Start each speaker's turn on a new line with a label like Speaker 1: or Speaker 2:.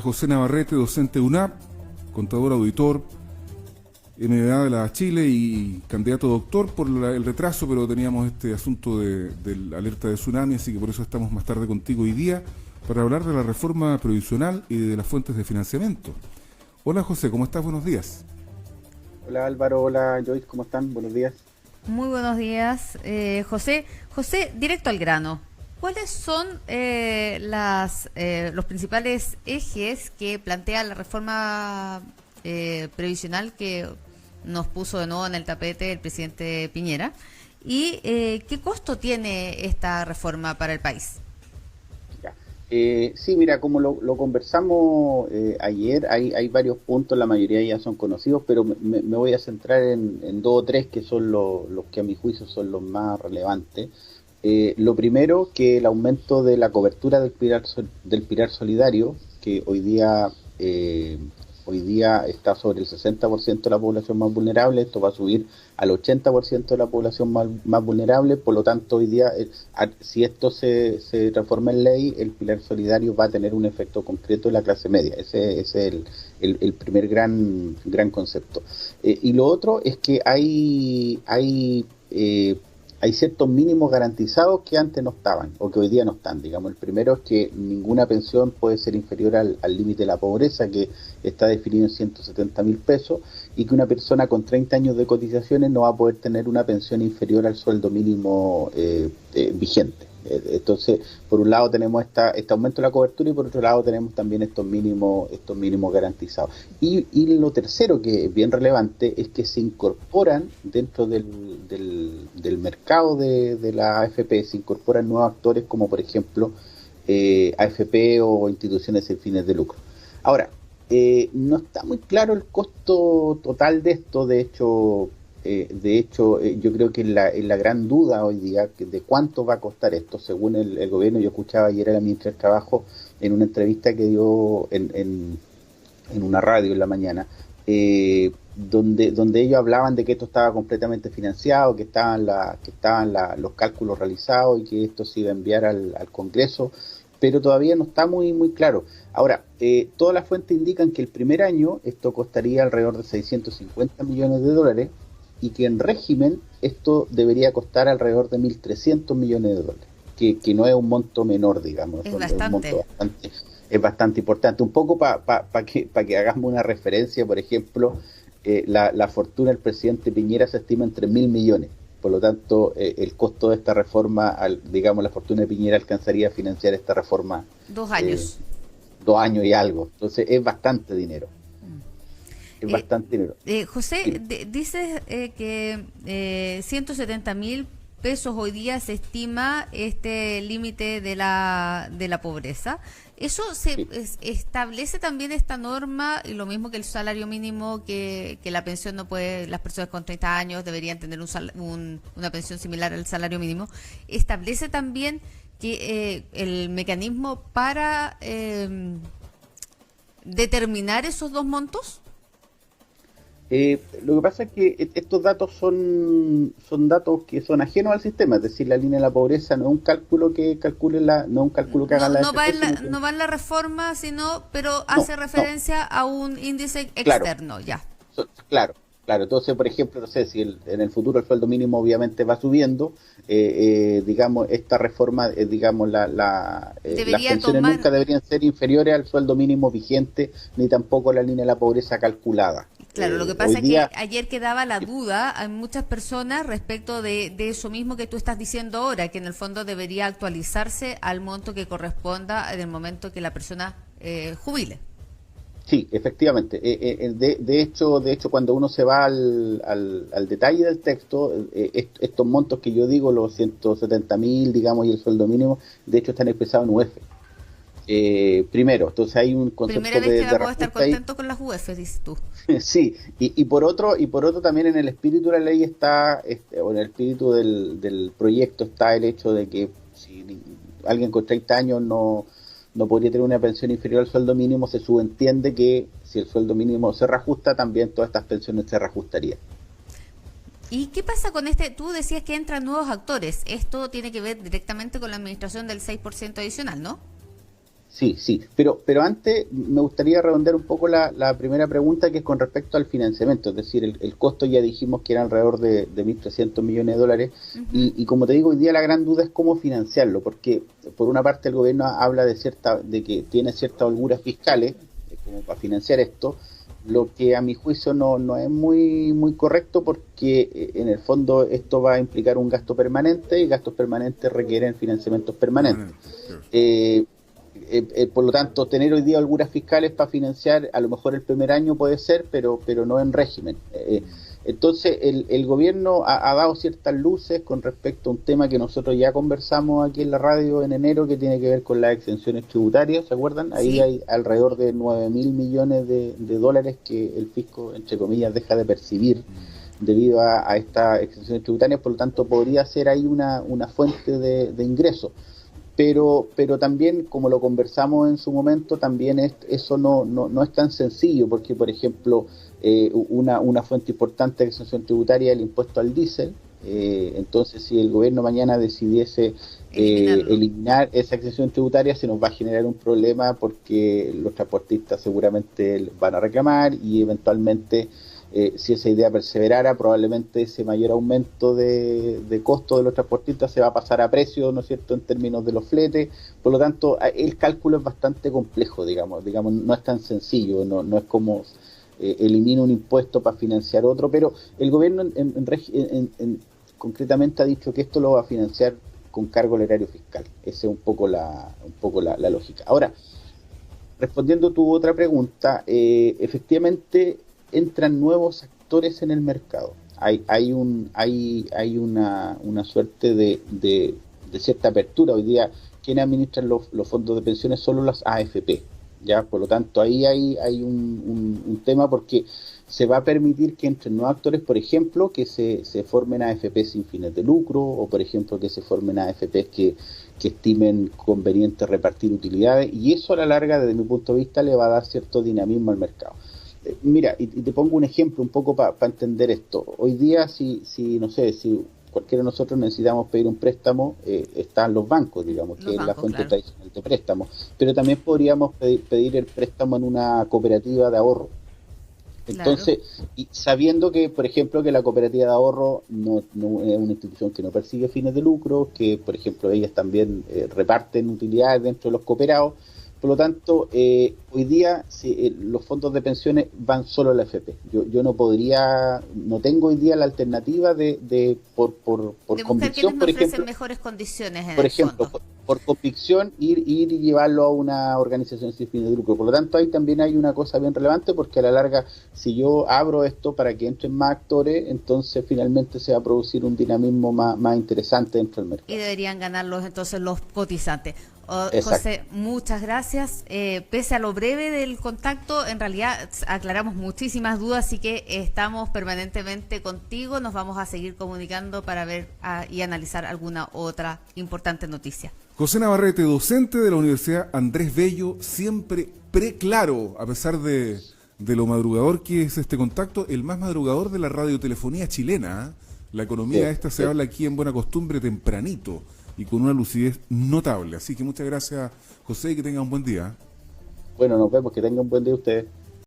Speaker 1: José Navarrete, docente de UNAP, contador auditor, MBA de la Chile y candidato a doctor por el retraso, pero teníamos este asunto de la alerta de tsunami, así que por eso estamos más tarde contigo hoy día para hablar de la reforma previsional y de las fuentes de financiamiento. Hola José, ¿cómo estás? Buenos días.
Speaker 2: Hola Álvaro, hola Joyce, ¿cómo están? Buenos días.
Speaker 3: Muy buenos días, José. José, directo al grano. ¿Cuáles son los principales ejes que plantea la reforma previsional que nos puso de nuevo en el tapete el presidente Piñera? ¿Y qué costo tiene esta reforma para el país?
Speaker 2: Ya. Sí, mira, como lo conversamos ayer, hay varios puntos, la mayoría ya son conocidos, pero me voy a centrar en dos o tres que son los que a mi juicio son los más relevantes. Lo primero, que el aumento de la cobertura del pilar solidario, que hoy día está sobre el 60% de la población más vulnerable. Esto va a subir al 80% de la población más vulnerable. Por lo tanto, hoy día, si esto se transforma en ley, el pilar solidario va a tener un efecto concreto en la clase media. Ese es el primer gran concepto. Y lo otro es que hay ciertos mínimos garantizados que antes no estaban, o que hoy día no están. Digamos, el primero es que ninguna pensión puede ser inferior al límite de la pobreza, que está definido en 170.000 pesos, y que una persona con 30 años de cotizaciones no va a poder tener una pensión inferior al sueldo mínimo vigente. Entonces, por un lado tenemos este aumento de la cobertura y por otro lado tenemos también estos mínimos garantizados. Y lo tercero, que es bien relevante, es que se incorporan dentro del mercado de la AFP, se incorporan nuevos actores como por ejemplo AFP o instituciones sin fines de lucro. Ahora, no está muy claro el costo total de esto. De hecho, yo creo que es la gran duda hoy día de cuánto va a costar esto. Según el gobierno, yo escuchaba ayer a la ministra del Trabajo en una entrevista que dio en una radio en la mañana, donde ellos hablaban de que esto estaba completamente financiado, que estaban los cálculos realizados y que esto se iba a enviar al Congreso, pero todavía no está muy claro. Ahora, todas las fuentes indican que el primer año esto costaría alrededor de 650 millones de dólares, y que en régimen esto debería costar alrededor de 1.300 millones de dólares, que no es un monto menor, digamos.
Speaker 3: Es bastante.
Speaker 2: Es bastante importante. Un poco para que hagamos una referencia, por ejemplo, la fortuna del presidente Piñera se estima en 3.000 millones. Por lo tanto, el costo de esta reforma, digamos, la fortuna de Piñera alcanzaría a financiar esta reforma.
Speaker 3: 2 años.
Speaker 2: 2 años y algo. Entonces, es bastante dinero. Es bastante dinero.
Speaker 3: José, dices que 170.000 pesos hoy día se estima este límite de la pobreza. ¿Eso establece también esta norma, y lo mismo que el salario mínimo, que la pensión no puede, las personas con 30 años deberían tener una pensión similar al salario mínimo? ¿Establece también que el mecanismo para determinar esos dos montos?
Speaker 2: Lo que pasa es que estos datos son datos que son ajenos al sistema, es decir, la línea de la pobreza no es un cálculo que calcule no es un cálculo que haga la AFP,
Speaker 3: no va en la reforma, pero hace referencia a un índice externo, ya.
Speaker 2: Claro. Entonces, por ejemplo, no sé si en el futuro el sueldo mínimo obviamente va subiendo, digamos, esta reforma, digamos, las pensiones nunca deberían ser inferiores al sueldo mínimo vigente, ni tampoco la línea de la pobreza calculada.
Speaker 3: Claro, lo que pasa es que ayer quedaba la duda a muchas personas respecto de eso mismo que tú estás diciendo ahora, que en el fondo debería actualizarse al monto que corresponda en el momento que la persona jubile.
Speaker 2: Sí, efectivamente. De hecho, cuando uno se va al detalle del texto, estos montos que yo digo, los 170.000, digamos, y el sueldo mínimo, de hecho están expresados en UF. Primero, entonces hay un concepto
Speaker 3: primera vez que vamos a estar contentos
Speaker 2: ahí
Speaker 3: con las UF, dices tú.
Speaker 2: Sí, y por otro también en el espíritu de la ley está, o en el espíritu del proyecto está el hecho de que si alguien con 30 años no podría tener una pensión inferior al sueldo mínimo, se subentiende que si el sueldo mínimo se reajusta, también todas estas pensiones se reajustarían.
Speaker 3: ¿Y qué pasa con tú decías que entran nuevos actores? Esto tiene que ver directamente con la administración del 6% adicional, ¿no?
Speaker 2: Sí, sí, pero antes me gustaría redondear un poco la primera pregunta, que es con respecto al financiamiento, es decir, el costo ya dijimos que era alrededor de 1.300 millones de dólares, y como te digo, hoy día la gran duda es cómo financiarlo, porque por una parte el gobierno habla de que tiene ciertas holguras fiscales como para financiar esto, lo que a mi juicio no es muy correcto, porque en el fondo esto va a implicar un gasto permanente, y gastos permanentes requieren financiamientos permanentes. Por lo tanto, tener hoy día holguras fiscales para financiar a lo mejor el primer año puede ser, pero no en régimen. Entonces, el gobierno ha dado ciertas luces con respecto a un tema que nosotros ya conversamos aquí en la radio en enero, que tiene que ver con las exenciones tributarias, ¿se acuerdan? Ahí
Speaker 3: Sí.
Speaker 2: hay alrededor de 9.000 millones de dólares que el fisco, entre comillas, deja de percibir debido a estas exenciones tributarias, por lo tanto podría ser ahí una fuente de ingresos. Pero también, como lo conversamos en su momento, también eso no es tan sencillo, porque, por ejemplo, una fuente importante de exención tributaria es el impuesto al diésel. Entonces, si el gobierno mañana decidiese eliminar esa exención tributaria, se nos va a generar un problema, porque los transportistas seguramente van a reclamar, y eventualmente, si esa idea perseverara, probablemente ese mayor aumento de costo de los transportistas se va a pasar a precio, ¿no es cierto?, en términos de los fletes. Por lo tanto, el cálculo es bastante complejo, digamos, no es tan sencillo, no es como elimina un impuesto para financiar otro, pero el gobierno concretamente ha dicho que esto lo va a financiar con cargo al erario fiscal. Esa es un poco la lógica. Ahora, respondiendo a tu otra pregunta, efectivamente entran nuevos actores en el mercado. Hay una suerte de cierta apertura. Hoy día, quienes administran los fondos de pensiones son las AFP, ¿ya? Por lo tanto, ahí hay un tema, porque se va a permitir que entren nuevos actores, por ejemplo, que se formen AFP sin fines de lucro, o por ejemplo que se formen AFP que estimen conveniente repartir utilidades, y eso a la larga, desde mi punto de vista, le va a dar cierto dinamismo al mercado. Mira, y te pongo un ejemplo un poco para entender esto. Hoy día, si cualquiera de nosotros necesitamos pedir un préstamo, están los bancos, digamos, que es la fuente tradicional de préstamo, pero también podríamos pedir el préstamo en una cooperativa de ahorro. Entonces, y sabiendo que, por ejemplo, que la cooperativa de ahorro no es una institución que no persigue fines de lucro, que, por ejemplo, ellas también reparten utilidades dentro de los cooperados. Por lo tanto, hoy día los fondos de pensiones van solo a la AFP. Yo no tengo hoy día la alternativa por convicción, por ejemplo,
Speaker 3: mejores condiciones en
Speaker 2: por
Speaker 3: el
Speaker 2: ejemplo,
Speaker 3: fondo.
Speaker 2: por convicción ir y llevarlo a una organización sin fines de lucro. Por lo tanto, ahí también hay una cosa bien relevante, porque a la larga, si yo abro esto para que entren más actores, entonces finalmente se va a producir un dinamismo más interesante dentro del mercado.
Speaker 3: Y deberían ganarlos entonces los cotizantes.
Speaker 2: Exacto.
Speaker 3: José, muchas gracias. Pese a lo breve del contacto, en realidad aclaramos muchísimas dudas, así que estamos permanentemente contigo. Nos vamos a seguir comunicando para ver y analizar alguna otra importante noticia.
Speaker 1: José Navarrete, docente de la Universidad Andrés Bello, siempre preclaro, a pesar de lo madrugador que es este contacto, el más madrugador de la radiotelefonía chilena. La economía se habla aquí en Buena Costumbre tempranito y con una lucidez notable. Así que muchas gracias, José, y que tenga un buen día.
Speaker 2: Bueno, nos vemos, que tengan un buen día ustedes.